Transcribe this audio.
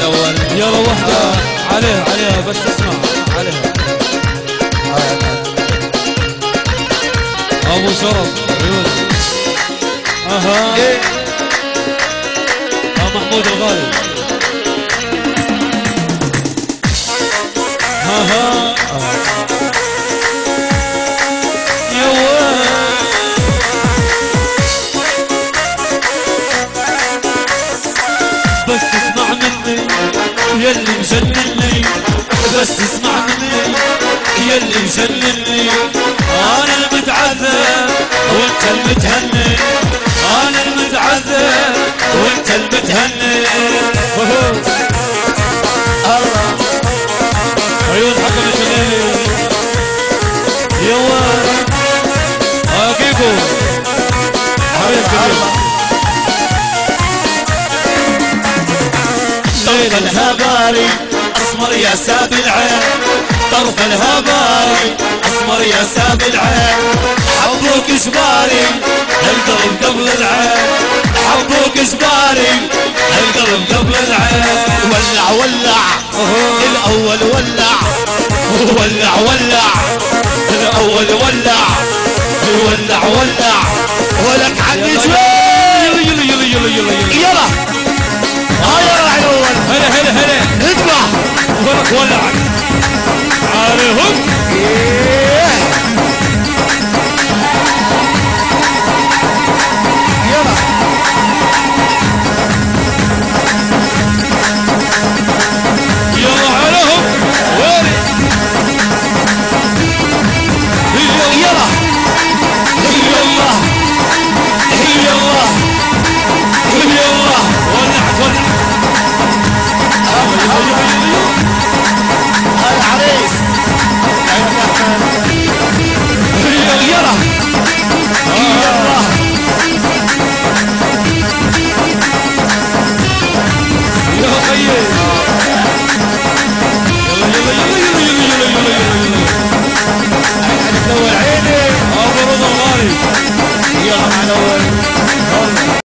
الاول يلا وحده عليها بس اسمع عليها ابو شرف عيون محمود الغالي يا بس اسمع مني يلي مجنني بس اسمع مني يلي مجنني انا المتعذب وانت المتهني انا المتعذب وانت المتهني الله عيون حق الجليل يا ولد اجيبه حبيب كبير طرف الهباري اسمر يا ساب العين طرف الهباري اسمر يا ساب العين حبوك جباري القلب قبل العين حبوك جباري القلب قبل العين ولع ولع الاول ولع ولع ولع الاول ولع ولع ولع ولك عني شوي يلا يلا يلا يلا يلا هيا راح الاول هلا هلا هلا اذبح ولك ولع